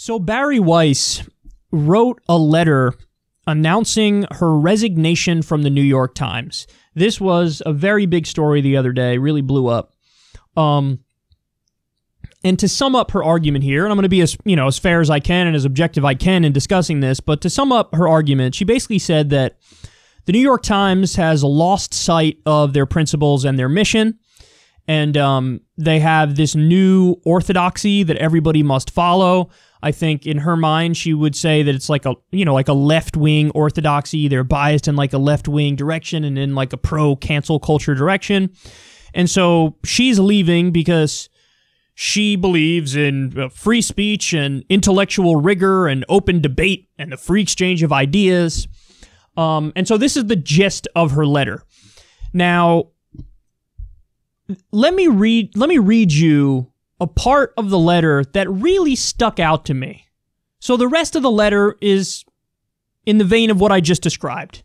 So Bari Weiss wrote a letter announcing her resignation from the New York Times. This was a very big story the other day, really blew up. And to sum up her argument here, and I'm going to be as fair as I can and as objective I can in discussing this, but to sum up her argument, she basically said that the New York Times has lost sight of their principles and their mission, and they have this new orthodoxy that everybody must follow. I think in her mind, she would say that it's like a left-wing orthodoxy. They're biased in like a left-wing direction and in like a pro-cancel culture direction. And so she's leaving because she believes in free speech and intellectual rigor and open debate and the free exchange of ideas. And so this is the gist of her letter. Now, let me read you a part of the letter that really stuck out to me. So the rest of the letter is in the vein of what I just described.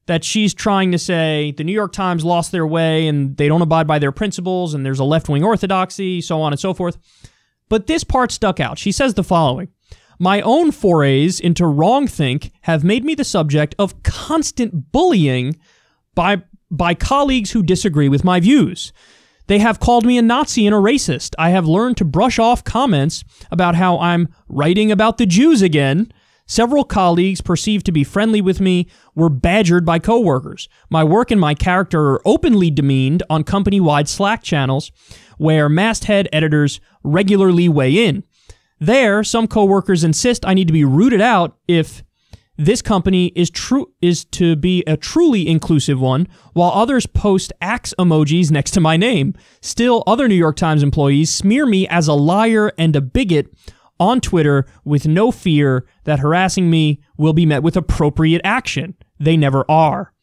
That she's trying to say the New York Times lost their way and they don't abide by their principles and there's a left-wing orthodoxy, so on and so forth. But this part stuck out. She says the following: "My own forays into wrongthink have made me the subject of constant bullying by colleagues who disagree with my views. They have called me a Nazi and a racist. I have learned to brush off comments about how I'm writing about the Jews again. Several colleagues perceived to be friendly with me were badgered by coworkers. My work and my character are openly demeaned on company-wide Slack channels where masthead editors regularly weigh in. There, some coworkers insist I need to be rooted out if this company is to be a truly inclusive one, while others post axe emojis next to my name. Still, other New York Times employees smear me as a liar and a bigot on Twitter with no fear that harassing me will be met with appropriate action. They never are.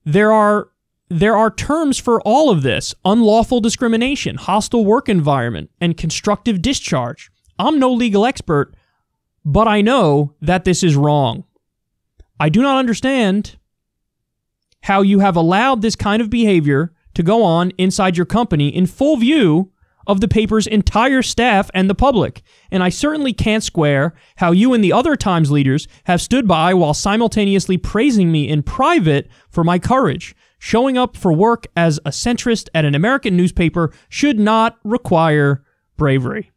There are terms for all of this: unlawful discrimination, hostile work environment, and constructive discharge. I'm no legal expert, but I know that this is wrong. I do not understand how you have allowed this kind of behavior to go on inside your company in full view of the paper's entire staff and the public. And I certainly can't square how you and the other Times leaders have stood by while simultaneously praising me in private for my courage. Showing up for work as a centrist at an American newspaper should not require bravery."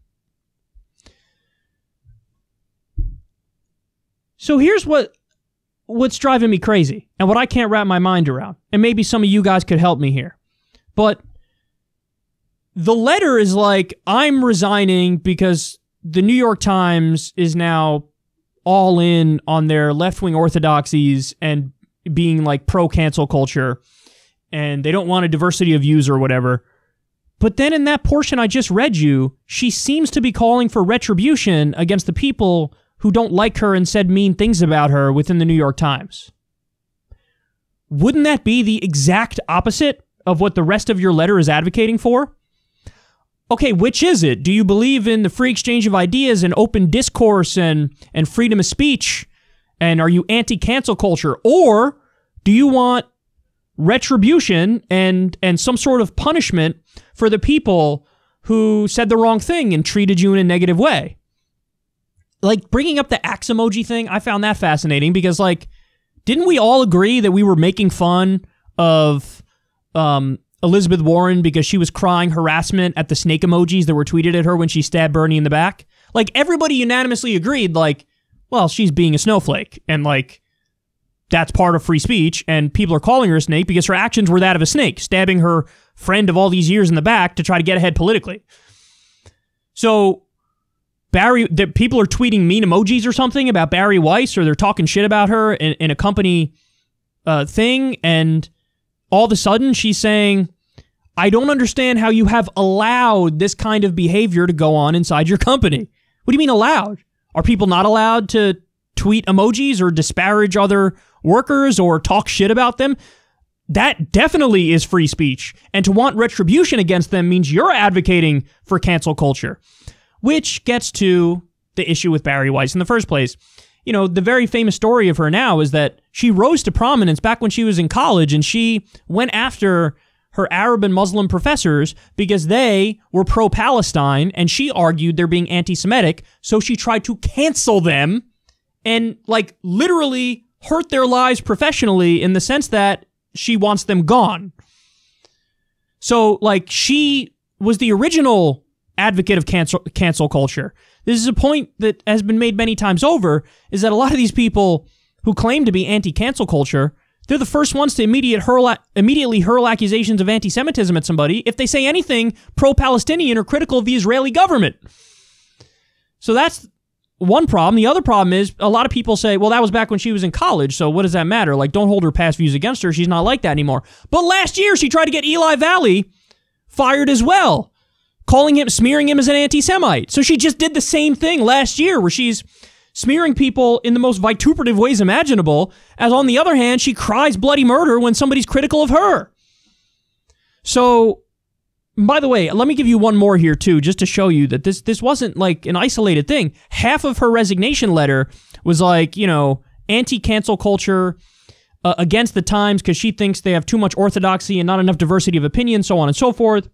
So here's what's driving me crazy and what I can't wrap my mind around. And maybe some of you guys could help me here. But the letter is like, I'm resigning because the New York Times is now all in on their left-wing orthodoxies and being like pro-cancel culture, and they don't want a diversity of views or whatever. But then in that portion I just read you, she seems to be calling for retribution against the people who don't like her and said mean things about her within the New York Times. Wouldn't that be the exact opposite of what the rest of your letter is advocating for? Okay, which is it? Do you believe in the free exchange of ideas and open discourse and freedom of speech? And are you anti-cancel culture? Or do you want retribution and some sort of punishment for the people who said the wrong thing and treated you in a negative way? Like, bringing up the axe emoji thing, I found that fascinating because, like, didn't we all agree that we were making fun of Elizabeth Warren because she was crying harassment at the snake emojis that were tweeted at her when she stabbed Bernie in the back? Like, everybody unanimously agreed, like, well, she's being a snowflake, and, like, that's part of free speech, and people are calling her a snake because her actions were that of a snake, stabbing her friend of all these years in the back to try to get ahead politically. So people are tweeting mean emojis or something about Bari Weiss, or they're talking shit about her in a company thing, and all of a sudden she's saying, I don't understand how you have allowed this kind of behavior to go on inside your company. What do you mean allowed? Are people not allowed to tweet emojis or disparage other workers or talk shit about them? That definitely is free speech. And to want retribution against them means you're advocating for cancel culture. Which gets to the issue with Bari Weiss in the first place. You know, the very famous story of her now is that she rose to prominence back when she was in college, and she went after her Arab and Muslim professors because they were pro-Palestine, and she argued they're being anti-Semitic, so she tried to cancel them and, like, literally hurt their lives professionally in the sense that she wants them gone. So, like, she was the original advocate of cancel culture. This is a point that has been made many times over, is that a lot of these people who claim to be anti-cancel culture, they're the first ones to immediately hurl accusations of anti-Semitism at somebody if they say anything pro-Palestinian or critical of the Israeli government. So that's one problem. The other problem is a lot of people say, well, that was back when she was in college, so what does that matter? Like, don't hold her past views against her. She's not like that anymore. But last year, she tried to get Eli Valley fired as well, smearing him as an anti-Semite. So she just did the same thing last year where she's smearing people in the most vituperative ways imaginable, as on the other hand, she cries bloody murder when somebody's critical of her. So, by the way, let me give you one more here too, just to show you that this wasn't like an isolated thing. Half of her resignation letter was like, you know, anti-cancel culture, against the times because she thinks they have too much orthodoxy and not enough diversity of opinion, so on and so forth.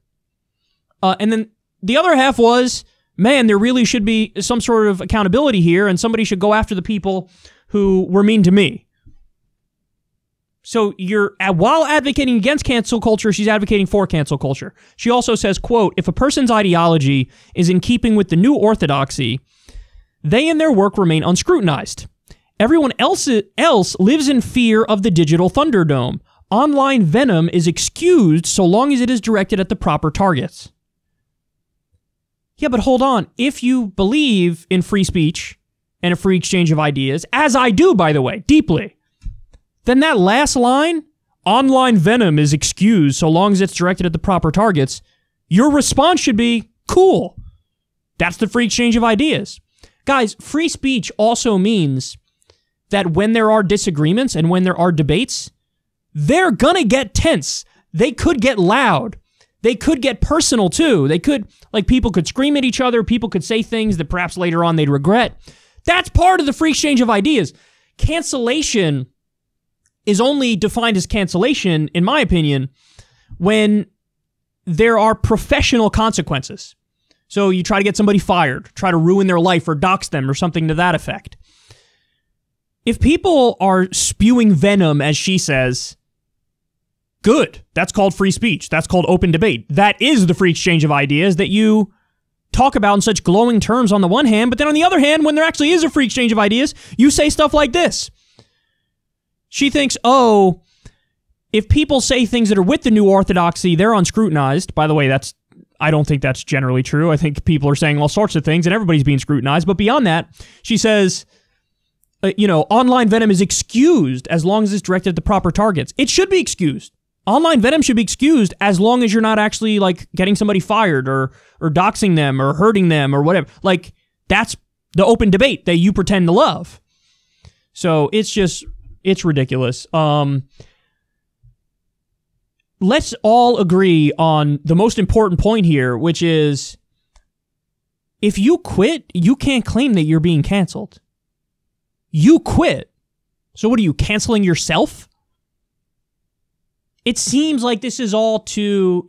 And then the other half was, man, there really should be some sort of accountability here, and somebody should go after the people who were mean to me. So while advocating against cancel culture, she's advocating for cancel culture. She also says, quote, if a person's ideology is in keeping with the new orthodoxy, they and their work remain unscrutinized. Everyone else lives in fear of the digital Thunderdome. Online venom is excused so long as it is directed at the proper targets. Yeah, but hold on. If you believe in free speech and a free exchange of ideas, as I do, by the way, deeply, then that last line, online venom is excused so long as it's directed at the proper targets, your response should be, cool. That's the free exchange of ideas. Guys, free speech also means that when there are disagreements and when there are debates, they're gonna get tense. They could get loud. They could get personal too. They could, like, people could scream at each other. People could say things that perhaps later on they'd regret. That's part of the free exchange of ideas. Cancellation is only defined as cancellation, in my opinion, when there are professional consequences. So you try to get somebody fired, try to ruin their life or dox them or something to that effect. If people are spewing venom, as she says, good. That's called free speech. That's called open debate. That is the free exchange of ideas that you talk about in such glowing terms on the one hand, but then on the other hand, when there actually is a free exchange of ideas, you say stuff like this. She thinks, oh, if people say things that are with the new orthodoxy, they're unscrutinized. By the way, I don't think that's generally true. I think people are saying all sorts of things and everybody's being scrutinized. But beyond that, she says, online venom is excused as long as it's directed at the proper targets. It should be excused. Online venom should be excused as long as you're not actually, like, getting somebody fired or doxing them or hurting them or whatever. Like, that's the open debate that you pretend to love. So it's ridiculous. Let's all agree on the most important point here, which is, if you quit, you can't claim that you're being canceled. You quit. So what are you, canceling yourself? It seems like this is all too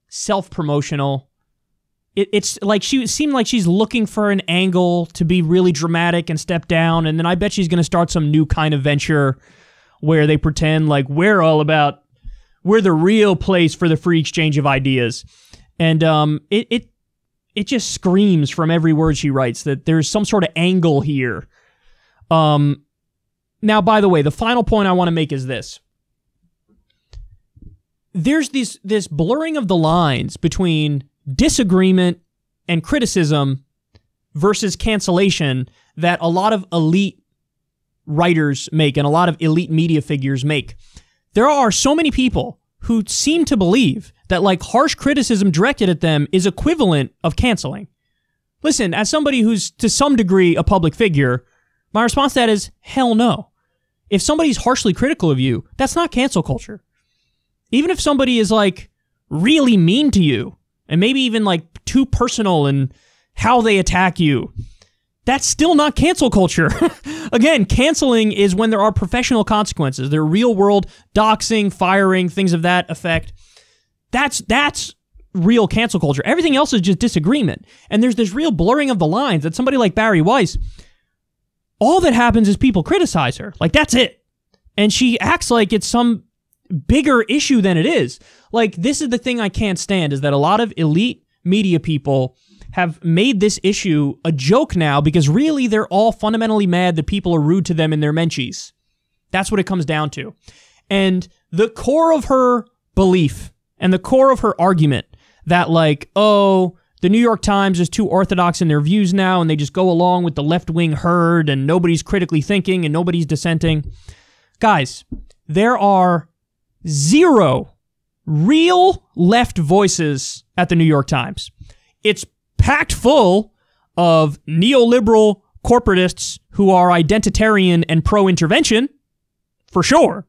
self-promotional. It's like it seemed like she's looking for an angle to be really dramatic and step down, and then I bet she's going to start some new kind of venture where they pretend like we're the real place for the free exchange of ideas. And it just screams from every word she writes that there's some sort of angle here. Now, by the way, the final point I want to make is this. There's this blurring of the lines between disagreement and criticism versus cancellation that a lot of elite writers make and a lot of elite media figures make. There are so many people who seem to believe that, like, harsh criticism directed at them is equivalent of canceling. Listen, as somebody who's to some degree a public figure, my response to that is, hell no. If somebody's harshly critical of you, that's not cancel culture. Even if somebody is, like, really mean to you, and maybe even, like, too personal in how they attack you, That's still not cancel culture. Again, canceling is when there are professional consequences. There are real world doxing, firing, things of that effect. That's real cancel culture. Everything else is just disagreement. And there's this real blurring of the lines that somebody like Bari Weiss, all that happens is people criticize her. Like, that's it. And she acts like it's some bigger issue than it is. Like, this is the thing I can't stand, is that a lot of elite media people have made this issue a joke now because really they're all fundamentally mad that people are rude to them in their menchies. That's what it comes down to. And the core of her belief and the core of her argument that, like, oh, the New York Times is too orthodox in their views now and they just go along with the left-wing herd and nobody's critically thinking and nobody's dissenting. Guys, there are 0 real left voices at the New York Times. It's packed full of neoliberal corporatists who are identitarian and pro-intervention, for sure.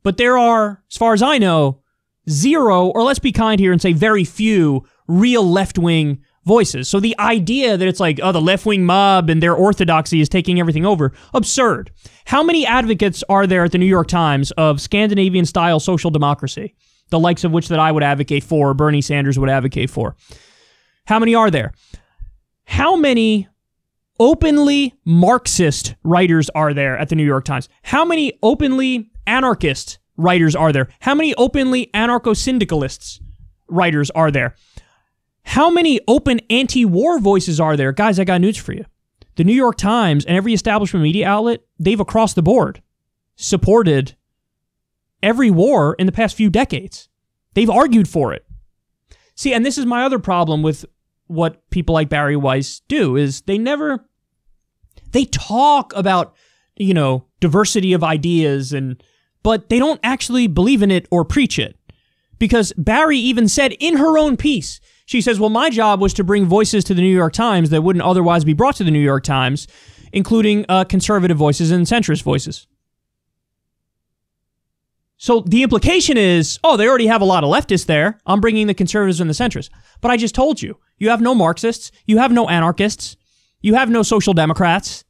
But there are, as far as I know, 0, or let's be kind here and say very few, real left-wing voices. So the idea that it's like, oh, the left-wing mob and their orthodoxy is taking everything over, absurd. How many advocates are there at the New York Times of Scandinavian-style social democracy, the likes of which that I would advocate for, Bernie Sanders would advocate for? How many are there? How many openly Marxist writers are there at the New York Times? How many openly anarchist writers are there? How many openly anarcho-syndicalists writers are there? How many open anti-war voices are there? Guys, I got news for you. The New York Times and every establishment media outlet, they've across the board supported every war in the past few decades. They've argued for it. See, and this is my other problem with what people like Bari Weiss do, is they talk about, you know, diversity of ideas, but they don't actually believe in it or preach it. Because Bari even said in her own piece, she says, well, my job was to bring voices to the New York Times that wouldn't otherwise be brought to the New York Times, including conservative voices and centrist voices. So the implication is, oh, they already have a lot of leftists there. I'm bringing the conservatives and the centrists. But I just told you, you have no Marxists, you have no anarchists, you have no social democrats.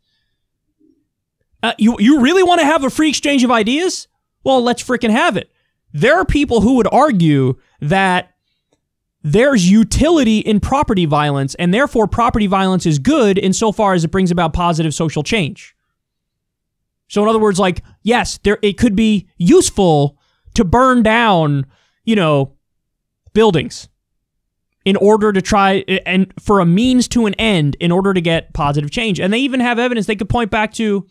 You really want to have a free exchange of ideas? Well, let's freaking have it. There are people who would argue that there's utility in property violence, and therefore property violence is good insofar as it brings about positive social change. So in other words, like, yes, it could be useful to burn down, you know, buildings in order to try, and for a means to an end, in order to get positive change. And they even have evidence. They could point back to,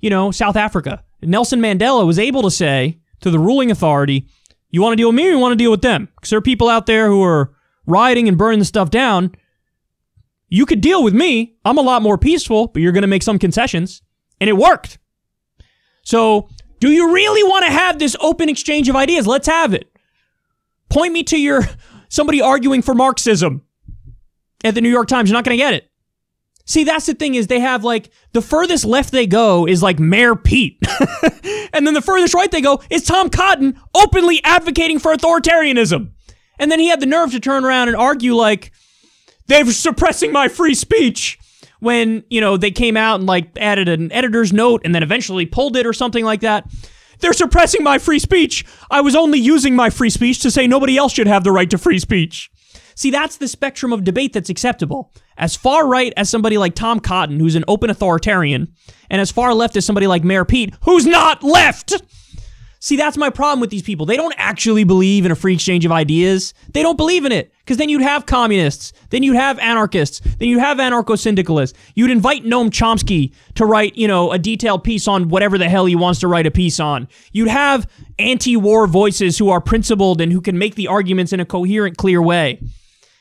you know, South Africa. Nelson Mandela was able to say to the ruling authority, you want to deal with me or you want to deal with them? Because there are people out there who are rioting and burning the stuff down. You could deal with me. I'm a lot more peaceful, but you're going to make some concessions. And it worked. So, do you really want to have this open exchange of ideas? Let's have it. Point me to somebody arguing for Marxism at the New York Times. You're not going to get it. See, that's the thing, is they have, like, the furthest left they go is like Mayor Pete. And then the furthest right they go is Tom Cotton openly advocating for authoritarianism. And then he had the nerve to turn around and argue like, they're suppressing my free speech. When, you know, they came out and, like, added an editor's note and then eventually pulled it or something like that. They're suppressing my free speech. I was only using my free speech to say nobody else should have the right to free speech. See, that's the spectrum of debate that's acceptable. As far right as somebody like Tom Cotton, who's an open authoritarian, and as far left as somebody like Mayor Pete, who's not left. See, that's my problem with these people. They don't actually believe in a free exchange of ideas. They don't believe in it. Because then you'd have communists. Then you'd have anarchists. Then you'd have anarcho-syndicalists. You'd invite Noam Chomsky to write, you know, a detailed piece on whatever the hell he wants to write a piece on. You'd have anti-war voices who are principled and who can make the arguments in a coherent, clear way.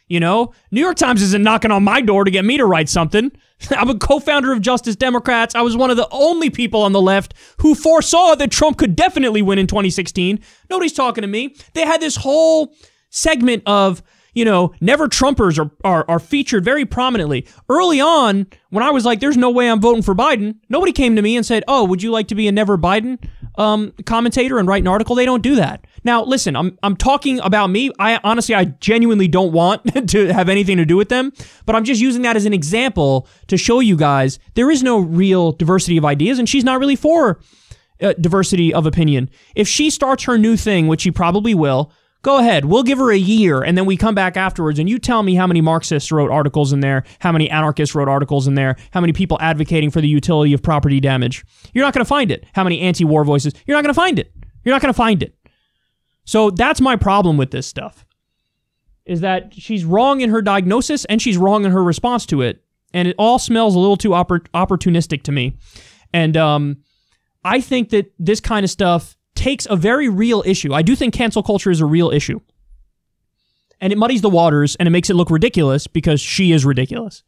You know? New York Times isn't knocking on my door to get me to write something. I'm a co-founder of Justice Democrats. I was one of the only people on the left who foresaw that Trump could definitely win in 2016. Nobody's talking to me. They had this whole segment of, you know, never Trumpers are featured very prominently. Early on, when I was like, there's no way I'm voting for Biden, nobody came to me and said, oh, would you like to be a never Biden? commentator and write an article. They don't do that. Now, listen, I'm talking about me. I genuinely don't want to have anything to do with them, but I'm just using that as an example to show you guys there is no real diversity of ideas, and she's not really for diversity of opinion. If she starts her new thing, which she probably will, go ahead. We'll give her a year, and then we come back afterwards, and you tell me how many Marxists wrote articles in there, how many anarchists wrote articles in there, how many people advocating for the utility of property damage. You're not going to find it. How many anti-war voices? You're not going to find it. You're not going to find it. So that's my problem with this stuff, is that she's wrong in her diagnosis, and she's wrong in her response to it, and it all smells a little too opportunistic to me. And I think that this kind of stuff takes a very real issue. I do think cancel culture is a real issue. And it muddies the waters, and it makes it look ridiculous because she is ridiculous.